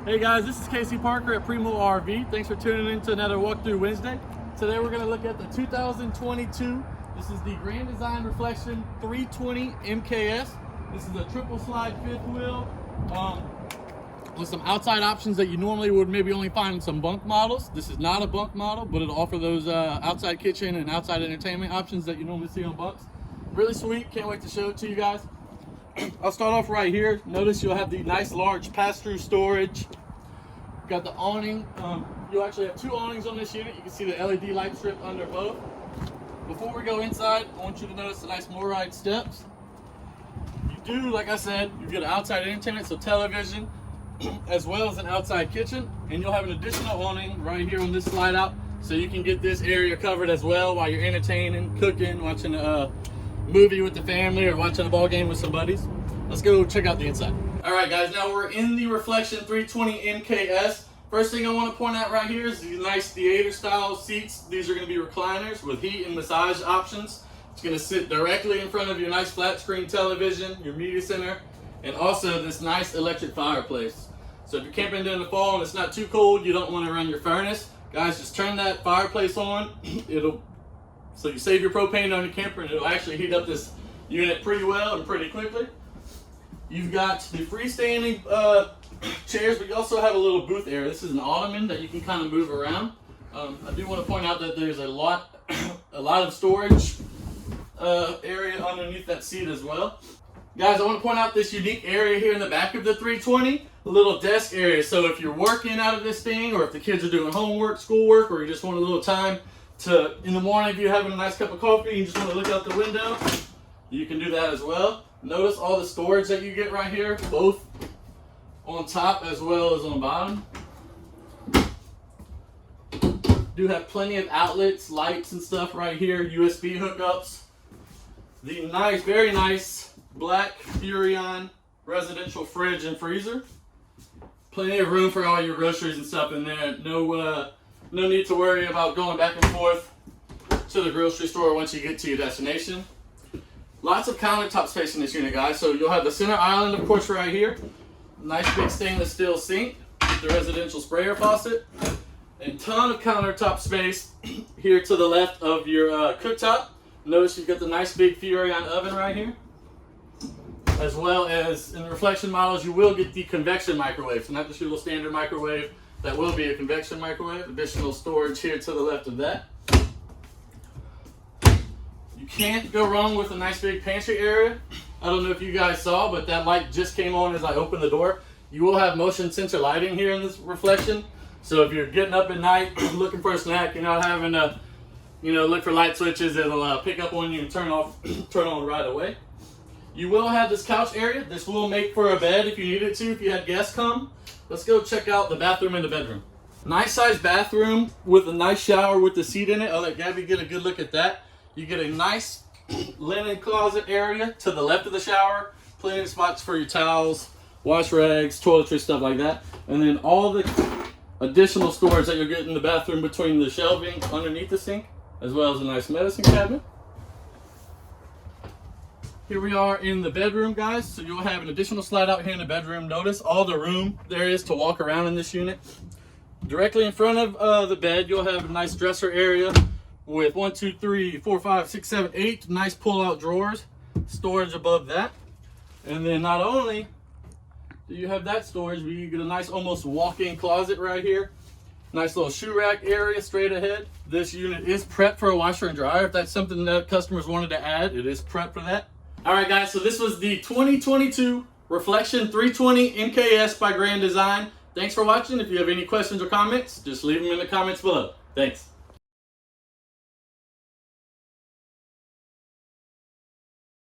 Hey guys, this is Casey Parker at Primo RV. Thanks for tuning in to another Walkthrough Wednesday. Today we're going to look at the 2022. This is the Grand Design Reflection 320 MKS. This is a triple slide fifth wheel with some outside options that you normally would maybe only find in some bunk models. This is not a bunk model, but it'll offer those outside kitchen and outside entertainment options that you normally see on bunks. Really sweet. Can't wait to show it to you guys. I'll start off right here. Notice you'll have the nice large pass-through storage. Got the awning. You'll actually have two awnings on this unit. You can see the LED light strip under both. Before we go inside, I want you to notice the nice MORRIDE steps. You do, like I said, you get an outside entertainment, so television, as well as an outside kitchen. And you'll have an additional awning right here on this slide out, so you can get this area covered as well while you're entertaining, cooking, watching a movie with the family, or watching a ball game with some buddies. Let's go check out the inside. All right, guys, now we're in the Reflection 320 MKS. First thing I want to point out right here is these nice theater style seats. These are going to be recliners with heat and massage options. It's going to sit directly in front of your nice flat screen television, your media center, and also this nice electric fireplace. So if you're camping during the fall and it's not too cold, you don't want to run your furnace, guys, just turn that fireplace on. So you save your propane on your camper, and it'll actually heat up this unit pretty well and pretty quickly. You've got the freestanding chairs, but you also have a little booth area. This is an ottoman that you can kind of move around. I do want to point out that there's a lot of storage area underneath that seat as well. Guys, I want to point out this unique area here in the back of the 320, a little desk area. So if you're working out of this thing, or if the kids are doing homework, schoolwork, or you just want a little time to, in the morning, if you're having a nice cup of coffee and you just want to look out the window, you can do that as well. Notice all the storage that you get right here, both on top as well as on the bottom. Do have plenty of outlets, lights and stuff right here, USB hookups. The nice, very nice black Furrion residential fridge and freezer. Plenty of room for all your groceries and stuff in there. No need to worry about going back and forth to the grocery store once you get to your destination. Lots of countertop space in this unit, guys. So you'll have the center island, of course, right here. Nice big stainless steel sink, the residential sprayer faucet, and ton of countertop space here to the left of your cooktop. Notice you've got the nice big Furrion oven right here. As well as in the Reflection models, you will get the convection microwave. So not just your little standard microwave, that will be a convection microwave. Additional storage here to the left of that. You can't go wrong with a nice big pantry area. I don't know if you guys saw, but that light just came on as I opened the door. You will have motion sensor lighting here in this Reflection. So if you're getting up at night looking for a snack, you're not having to, look for light switches. It'll pick up on you and turn on right away. You will have this couch area. This will make for a bed if you needed to, if you had guests come. Let's go check out the bathroom and the bedroom. Nice sized bathroom with a nice shower with the seat in it. I'll let Gabby get a good look at that. You get a nice linen closet area to the left of the shower. Plenty of spots for your towels, wash rags, toiletry, stuff like that. And then all the additional storage that you'll get in the bathroom between the shelving underneath the sink, as well as a nice medicine cabinet. Here we are in the bedroom, guys. So you'll have an additional slide out here in the bedroom. Notice all the room there is to walk around in this unit. Directly in front of the bed, you'll have a nice dresser area with 1, 2, 3, 4, 5, 6, 7, 8 nice pull-out drawers. Storage above that. And then not only do you have that storage, but you get a nice almost walk-in closet right here. Nice little shoe rack area straight ahead. This unit is prepped for a washer and dryer. If that's something that customers wanted to add, it is prepped for that. All right, guys, so this was the 2022 Reflection 320 MKS by Grand Design. Thanks for watching. If you have any questions or comments, just leave them in the comments below. Thanks.